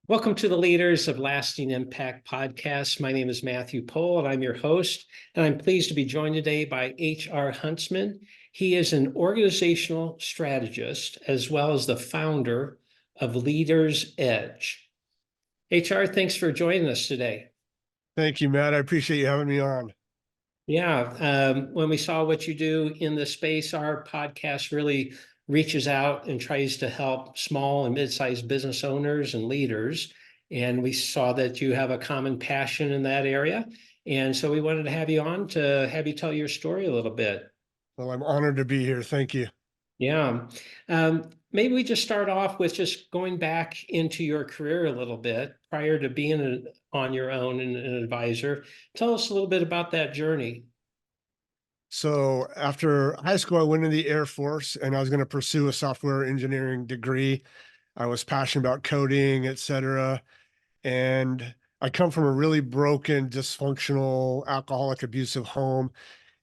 Welcome to the Leaders of Lasting Impact podcast. My name is Matthew Pohl, and I'm your host. And I'm pleased to be joined today by H.R. Huntsman. He is an organizational strategist as well as the founder of Leaders Edge. HR, thanks for joining us today. Thank you, Matt. I appreciate you having me on. Yeah, when we saw what you do in the space, our podcast really reaches out and tries to help small and mid-sized business owners and leaders. And we saw that you have a common passion in that area. And so we wanted to have you on to have you tell your story a little bit. Well, I'm honored to be here. Thank you. Yeah. Maybe we just start off with just going back into your career a little bit prior to being on your own and an advisor. Tell us a little bit about that journey. So after high school, I went in the Air Force and I was going to pursue a software engineering degree. I was passionate about coding, et cetera. And I come from a really broken, dysfunctional, alcoholic, abusive home.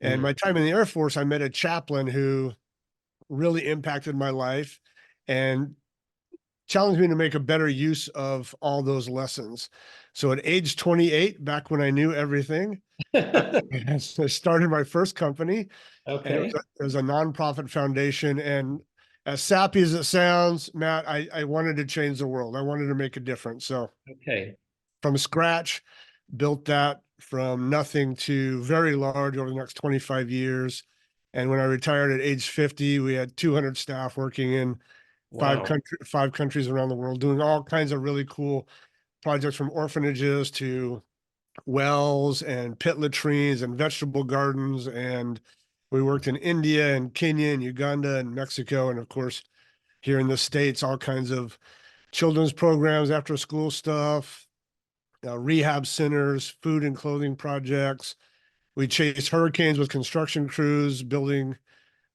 And Mm. my time in the Air Force, I met a chaplain who really impacted my life and challenged me to make a better use of all those lessons. So at age 28, back when I knew everything, I started my first company, and Okay. it was a nonprofit foundation. And as sappy as it sounds, Matt, I wanted to change the world. I wanted to make a difference. So Okay. from scratch, built that from nothing to very large over the next 25 years. And when I retired at age 50, we had 200 staff working in Wow. five countries around the world, doing all kinds of really cool projects from orphanages to wells and pit latrines and vegetable gardens. And we worked in India and Kenya and Uganda and Mexico. And of course, here in the States, all kinds of children's programs, after school stuff, rehab centers, food and clothing projects. We chased hurricanes with construction crews, building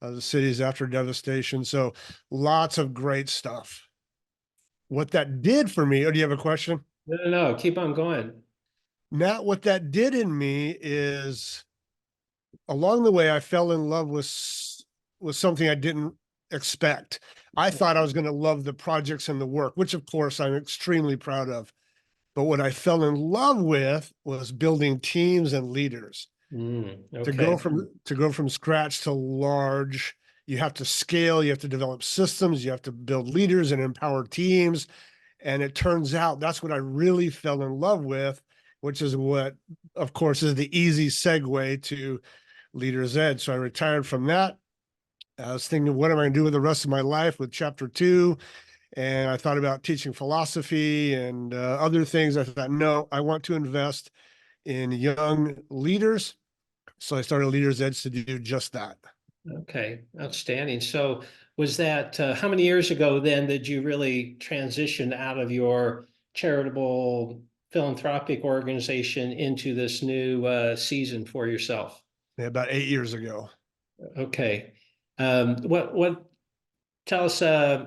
the cities after devastation. So lots of great stuff. What that did for me, oh, do you have a question? No. Keep on going. Nat, what that did in me is along the way, I fell in love with something I didn't expect. I thought I was going to love the projects and the work, which of course I'm extremely proud of. But what I fell in love with was building teams and leaders. Okay. To go from scratch to large, you have to scale, you have to develop systems, you have to build leaders and empower teams. And it turns out that's what I really fell in love with, which is what, of course, is the easy segue to Leaders Edge. So I retired from that. I was thinking, what am I going to do with the rest of my life with chapter 2? And I thought about teaching philosophy and other things. I thought, no, I want to invest in young leaders. So I started Leaders Edge to do just that. Okay. Outstanding. So was that how many years ago then did you really transition out of your charitable philanthropic organization into this new season for yourself? Yeah, about 8 years ago. Okay. What tell us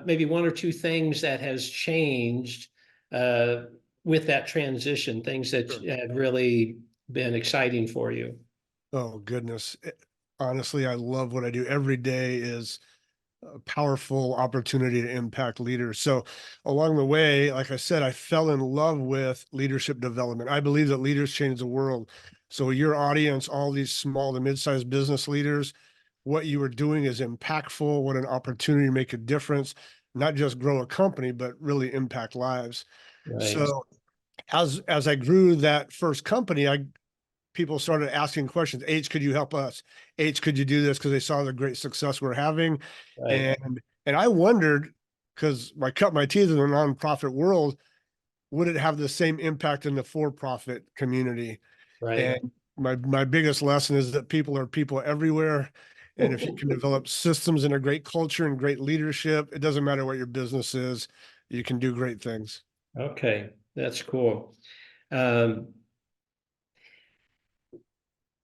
maybe one or two things that has changed uh, with that transition, things that Sure. have really been exciting for you. Oh, goodness. Honestly, I love what I do. Every day is a powerful opportunity to impact leaders. So along the way, like I said, I fell in love with leadership development. I believe that leaders change the world. So your audience, all these small to mid-sized business leaders, what you are doing is impactful. What an opportunity to make a difference, not just grow a company, but really impact lives. Right. So as I grew that first company, people started asking questions. H, could you help us? H, could you do this? Because they saw the great success we're having. Right. And I wondered, because I cut my teeth in the nonprofit world, would it have the same impact in the for-profit community? Right. And my biggest lesson is that people are people everywhere. And if you can develop systems and a great culture and great leadership, it doesn't matter what your business is, you can do great things. Okay, that's cool. Um,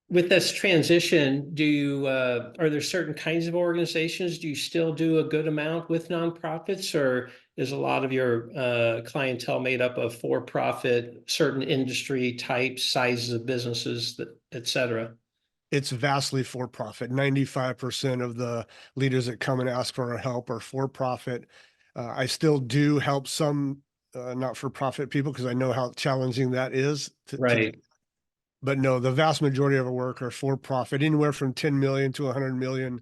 with this transition, do you are there certain kinds of organizations? Do you still do a good amount with nonprofits, or is a lot of your clientele made up of for-profit, certain industry types, sizes of businesses, that, et cetera? It's vastly for profit. 95% of the leaders that come and ask for our help are for profit. I still do help some not-for-profit people because I know how challenging that is to do. Right. But no, the vast majority of our work are for profit, anywhere from 10 million to $100 million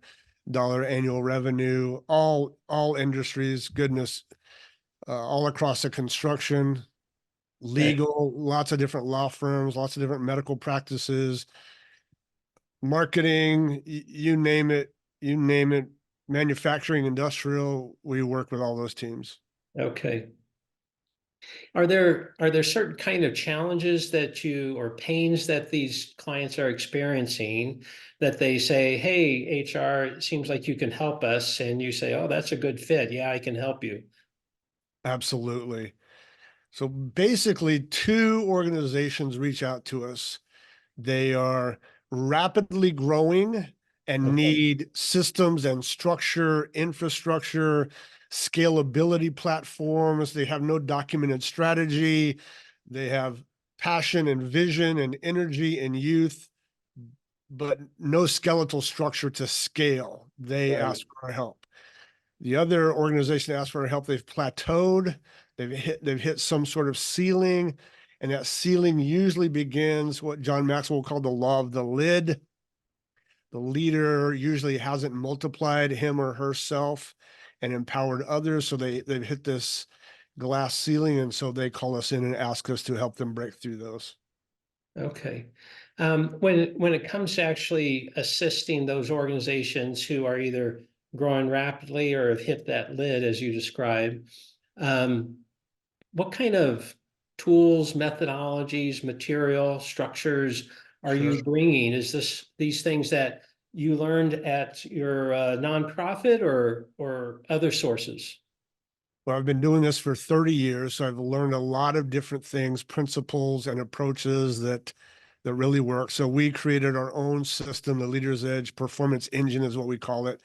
annual revenue, all industries, goodness, all across the construction, Okay. legal, lots of different law firms, lots of different medical practices, marketing, you name it, manufacturing, industrial, we work with all those teams. Okay. Are there certain kind of challenges that you or pains that these clients are experiencing that they say, "Hey, HR, it seems like you can help us," and you say, "Oh, that's a good fit. Yeah, I can help you." Absolutely. So basically, two organizations reach out to us. They are rapidly growing and Okay. need systems and structure, infrastructure, scalability platforms. They have no documented strategy. They have passion and vision and energy and youth, but no skeletal structure to scale. They Right. ask for our help. The other organization asked for our help. They've plateaued. They've hit some sort of ceiling, and that ceiling usually begins what John Maxwell called the law of the lid. The leader usually hasn't multiplied him or herself and empowered others, so they've hit this glass ceiling, and so they call us in and ask us to help them break through those. Okay. When it comes to actually assisting those organizations who are either growing rapidly or have hit that lid, as you described, um, what kind of tools, methodologies, material, structures are Sure. you bringing? Is this these things that you learned at your nonprofit or other sources? Well, I've been doing this for 30 years, so I've learned a lot of different things, principles and approaches that really work. So we created our own system, the Leader's Edge Performance Engine is what we call it.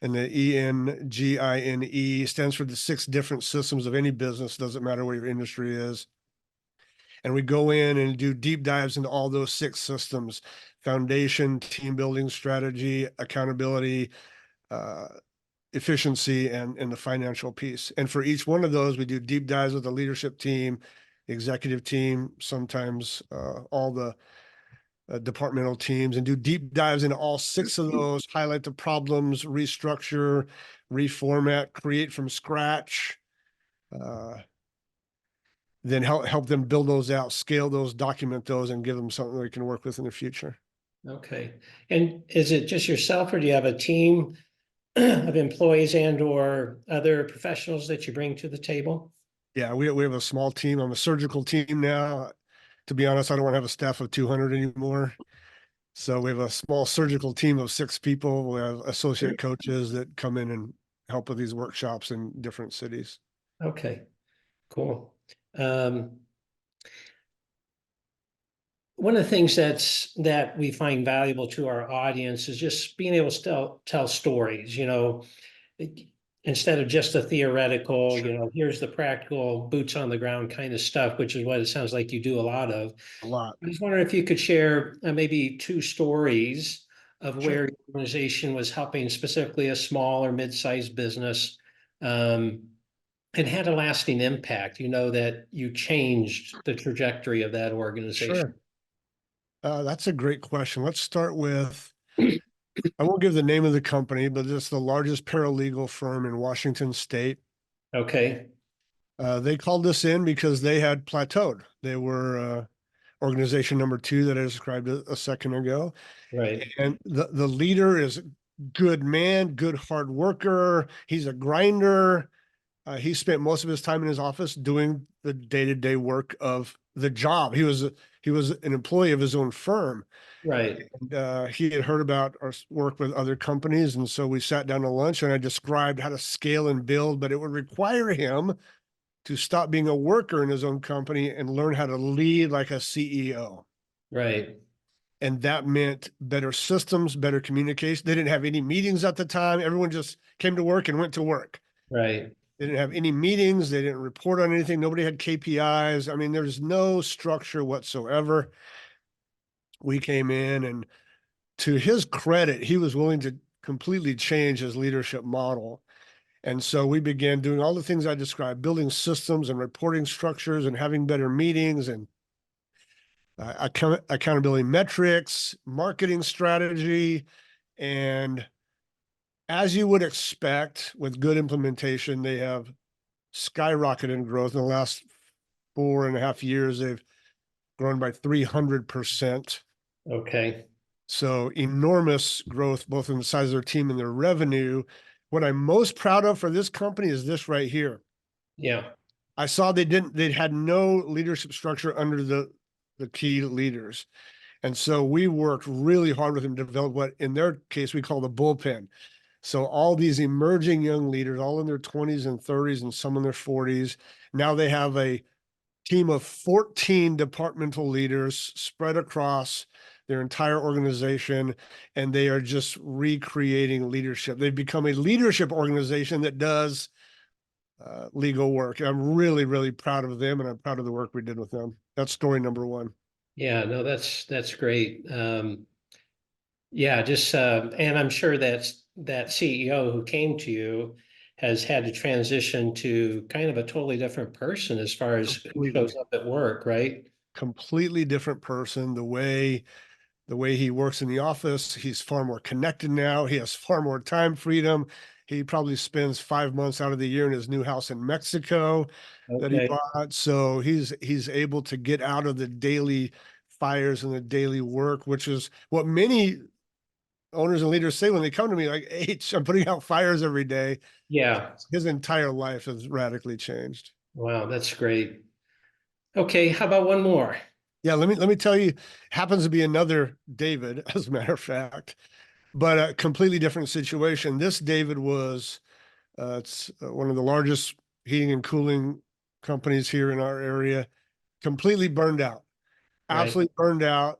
And the ENGINE stands for the 6 different systems of any business, doesn't matter what your industry is. And we go in and do deep dives into all those 6 systems: foundation, team building, strategy, accountability, uh, efficiency, and the financial piece. And for each one of those, we do deep dives with the leadership team, the executive team, sometimes all the departmental teams, and do deep dives into all 6 of those, highlight the problems, restructure, reformat, create from scratch, uh, then help them build those out, scale those, document those, and give them something they can work with in the future. Okay. And is it just yourself or do you have a team of employees and or other professionals that you bring to the table? Yeah, we have a small team. I'm a surgical team now. To be honest, I don't want to have a staff of 200 anymore. So we have a small surgical team of 6 people. We have associate coaches that come in and help with these workshops in different cities. Okay, cool. Um, One of the things that we find valuable to our audience is just being able to tell stories, instead of just a theoretical, Sure. here's the practical boots on the ground kind of stuff, which is what it sounds like you do a lot of. A lot. I was wondering if you could share maybe 2 stories of Sure. where your organization was helping specifically a small or mid-sized business, um, and had a lasting impact, that you changed the trajectory of that organization. Sure. That's a great question. Let's start with, I won't give the name of the company, but it's the largest paralegal firm in Washington State. Okay, They called us in because they had plateaued. They were organization number 2 that I described a second ago. right, And the leader is a good man, good hard worker. He's a grinder. He spent most of his time in his office doing the day-to-day work of the job. He was an employee of his own firm. right, And he had heard about our work with other companies, and so we sat down to lunch, and I described how to scale and build, but it would require him to stop being a worker in his own company and learn how to lead like a CEO. right, And that meant better systems, better communication. They didn't have any meetings at the time. Everyone just came to work and went to work. right, They didn't have any meetings. They didn't report on anything. Nobody had KPIs. I mean, there's no structure whatsoever. We came in, and to his credit, he was willing to completely change his leadership model. And so we began doing all the things I described, building systems and reporting structures and having better meetings and accountability metrics, marketing strategy. And as you would expect with good implementation, they have skyrocketed in growth. In the last 4.5 years, they've grown by 300%. Okay. So enormous growth, both in the size of their team and their revenue. What I'm most proud of for this company is this right here. Yeah. I saw they had no leadership structure under the key leaders. And so we worked really hard with them to develop what, in their case, we call the bullpen. So all these emerging young leaders, all in their 20s and 30s and some in their 40s, now they have a team of 14 departmental leaders spread across their entire organization, and they are just recreating leadership. They've become a leadership organization that does legal work. I'm really, really proud of them, and I'm proud of the work we did with them. That's story number one. Yeah, no, that's great. Yeah, just and I'm sure that CEO who came to you has had to transition to kind of a totally different person as far as who Completely, shows up at work, right? completely different person. The way he works in the office, he's far more connected now. He has far more time freedom. He probably spends 5 months out of the year in his new house in Mexico that he Okay. bought. So he's able to get out of the daily fires and the daily work, which is what many owners and leaders say when they come to me, like, H, I'm putting out fires every day. Yeah. His entire life has radically changed. Wow, that's great. Okay, how about one more? Yeah, let me tell you, happens to be another David, as a matter of fact, but a completely different situation. This David was it's one of the largest heating and cooling companies here in our area, completely burned out, Right. absolutely burned out.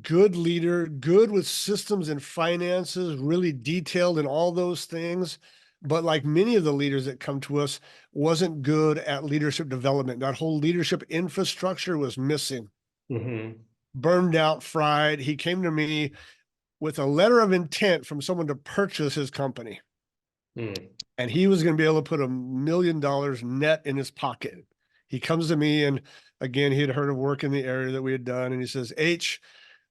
Good leader, good with systems and finances, really detailed in all those things. But like many of the leaders that come to us, wasn't good at leadership development. That whole leadership infrastructure was missing. Mm-hmm. Burned out, fried. He came to me with a letter of intent from someone to purchase his company. Mm. And he was going to be able to put $1 million net in his pocket. He comes to me, and again, he had heard of work in the area that we had done. And he says, H,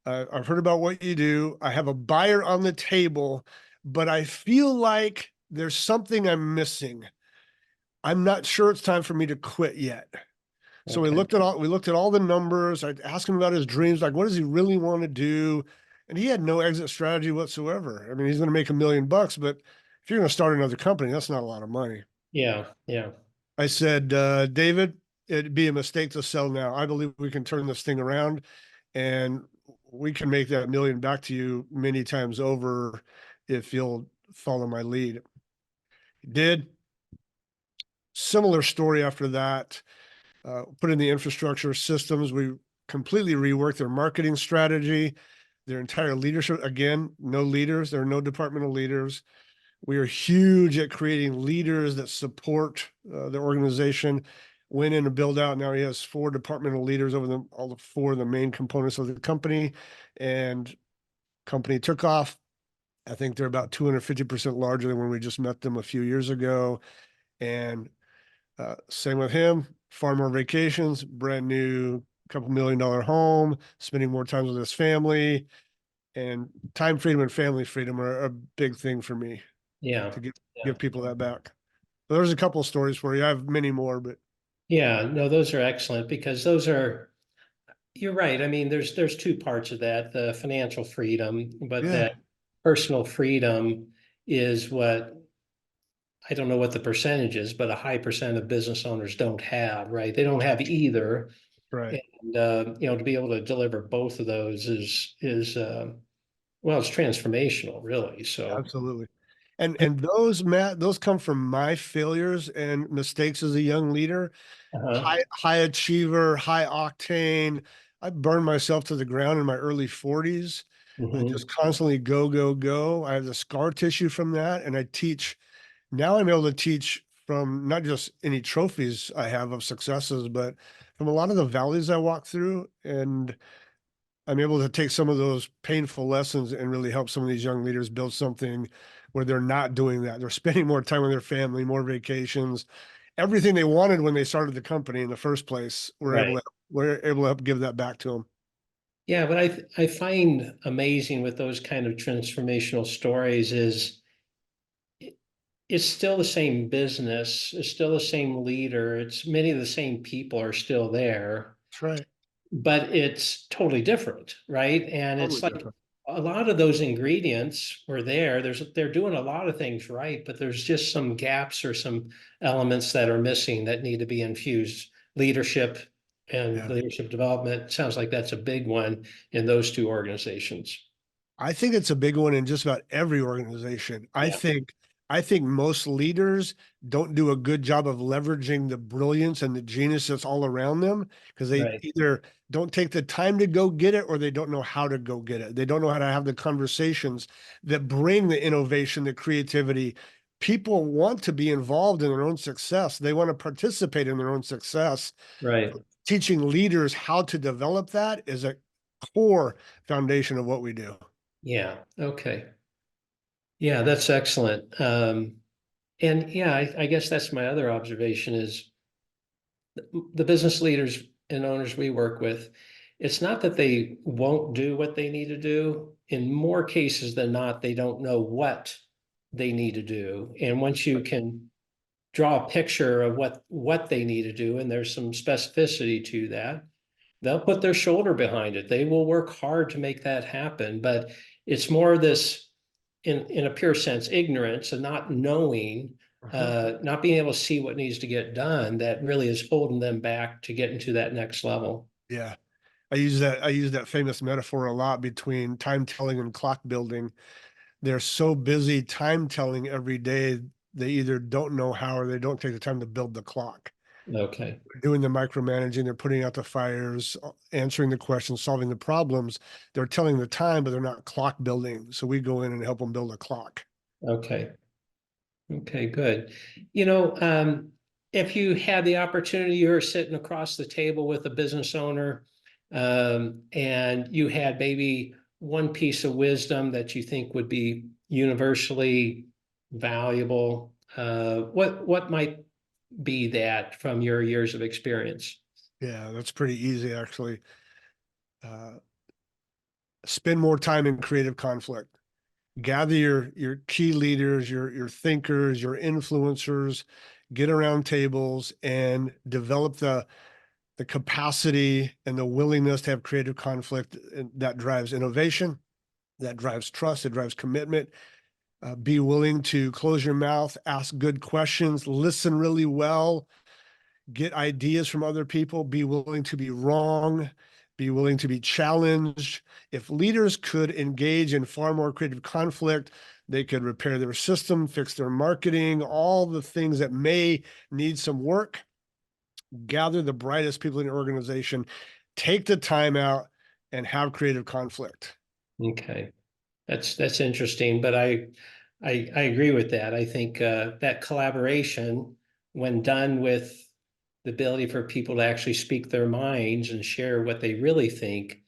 I've heard about what you do. I have a buyer on the table, but I feel like there's something I'm missing. I'm not sure it's time for me to quit yet. So Okay. we looked at all the numbers. I asked him about his dreams, like what does he really want to do? And he had no exit strategy whatsoever. I mean, he's going to make $1 million, but if you're going to start another company, that's not a lot of money. Yeah, yeah. I said, David, it'd be a mistake to sell now. I believe we can turn this thing around, and we can make that million back to you many times over if you'll follow my lead. He did. Similar story after that. Put in the infrastructure systems. We completely reworked their marketing strategy, their entire leadership. Again, no leaders. There are no departmental leaders. We are huge at creating leaders that support the organization. Went in and build out. Now he has 4 departmental leaders over all the 4 of the main components of the company, and company took off. I think they're about 250% larger than when we just met them a few years ago. And same with him, far more vacations, brand new couple $1 million home, spending more time with his family, and time freedom and family freedom are a big thing for me Yeah. to Yeah. give people that back. So there's a couple of stories for you. I have many more, but Yeah, no, those are excellent because those are, you're right. I mean, there's two parts of that, the financial freedom, but yeah, that personal freedom is what I don't know what the percentage is, but a high percent of business owners don't have, right? They don't have either. right. And to be able to deliver both of those is well, it's transformational, really. So, Absolutely. And those, Matt, those come from my failures and mistakes as a young leader. uh-huh. High achiever, high octane. I burned myself to the ground in my early 40s. I just Hmm. constantly go, go, go. I have the scar tissue from that. And I teach now. I'm able to teach from not just any trophies I have of successes, but from a lot of the valleys I walk through. And I'm able to take some of those painful lessons and really help some of these young leaders build something where they're not doing that. They're spending more time with their family, more vacations, everything they wanted when they started the company in the first place. Right. We're able to help give that back to them. Yeah, what I find amazing with those kind of transformational stories is it's still the same business, it's still the same leader, it's many of the same people are still there, That's right. but it's totally different, right? And Totally it's like different. a lot of those ingredients were there. They're doing a lot of things right, but there's just some gaps or some elements that are missing that need to be infused. Leadership and Yeah. leadership development sounds like that's a big one in those two organizations. I think it's a big one in just about every organization. Yeah, I think most leaders don't do a good job of leveraging the brilliance and the genius that's all around them because they right, either don't take the time to go get it or they don't know how to go get it. They don't know how to have the conversations that bring the innovation, the creativity. People want to be involved in their own success. They want to participate in their own success. right. Teaching leaders how to develop that is a core foundation of what we do. Yeah, okay. Yeah, that's excellent. And yeah, I guess that's my other observation is the business leaders and owners we work with, it's not that they won't do what they need to do. In more cases than not, they don't know what they need to do. And once you can draw a picture of what they need to do, and there's some specificity to that, they'll put their shoulder behind it. They will work hard to make that happen. But it's more this in a pure sense, ignorance and not knowing, Uh-huh. not being able to see what needs to get done that really is holding them back to getting to that next level. Yeah. I use that famous metaphor a lot between time telling and clock building. They're so busy time telling every day, they either don't know how or they don't take the time to build the clock. Okay. Doing the micromanaging, they're putting out the fires, answering the questions, solving the problems. They're telling the time, but they're not clock building. So we go in and help them build a clock. Okay. Okay, good. If you had the opportunity, you were sitting across the table with a business owner, and you had maybe one piece of wisdom that you think would be universally valuable, what might be that from your years of experience? Yeah, that's pretty easy actually. Uh, Spend more time in creative conflict. Gather your key leaders, your thinkers, your influencers, get around tables and develop the capacity and the willingness to have creative conflict. And that drives innovation, that drives trust, it drives commitment. Be willing to close your mouth, ask good questions, listen really well, get ideas from other people, be willing to be wrong, be willing to be challenged. If leaders could engage in far more creative conflict, they could repair their system, fix their marketing, all the things that may need some work, gather the brightest people in your organization, take the time out and have creative conflict. Okay, that's interesting, but I agree with that. I think that collaboration, when done with the ability for people to actually speak their minds and share what they really think,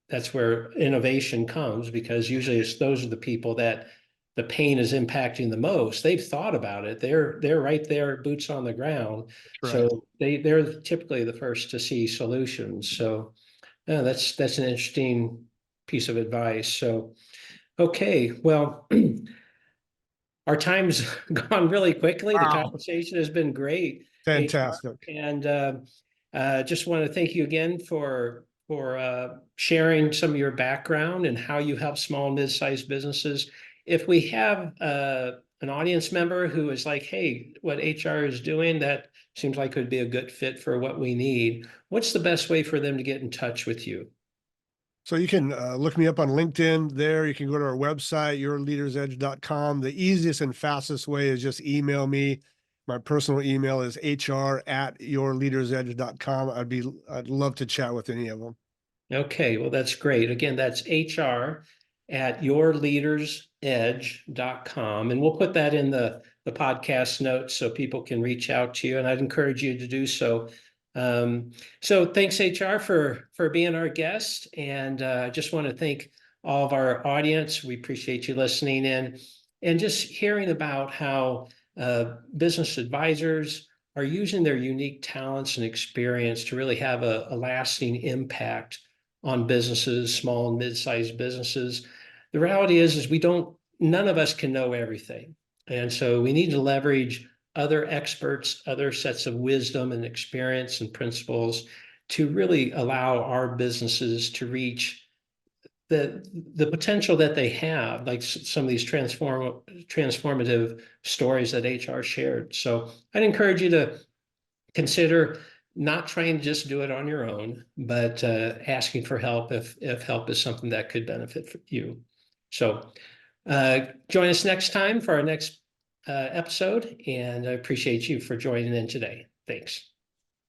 that's where innovation comes because usually it's those are the people that the pain is impacting the most. They've thought about it. They're right there, boots on the ground. That's right. So they're typically the first to see solutions. So yeah, that's an interesting piece of advice. So okay, well, our time's gone really quickly. The Wow. conversation has been great, HR, Fantastic. and just want to thank you again for sharing some of your background and how you help small and mid-sized businesses. If we have an audience member who is like, "Hey, what HR is doing that seems like could be a good fit for what we need," what's the best way for them to get in touch with you? So you can look me up on LinkedIn there. You can go to our website, yourleadersedge.com. The easiest and fastest way is just email me. My personal email is hr@yourleadersedge.com. I'd love to chat with any of them. Okay, well, that's great. Again, that's HR at yourleadersedge.com. And we'll put that in the podcast notes so people can reach out to you. And I'd encourage you to do so. So thanks, HR, for being our guest. And I just want to thank all of our audience. We appreciate you listening in and just hearing about how business advisors are using their unique talents and experience to really have a lasting impact on businesses, small and mid-sized businesses. The reality is none of us can know everything. And so we need to leverage other experts, other sets of wisdom and experience and principles to really allow our businesses to reach the potential that they have, like some of these transformative stories that HR shared. So I'd encourage you to consider not trying to just do it on your own, but asking for help if help is something that could benefit you. So join us next time for our next episode, and I appreciate you for joining in today. Thanks.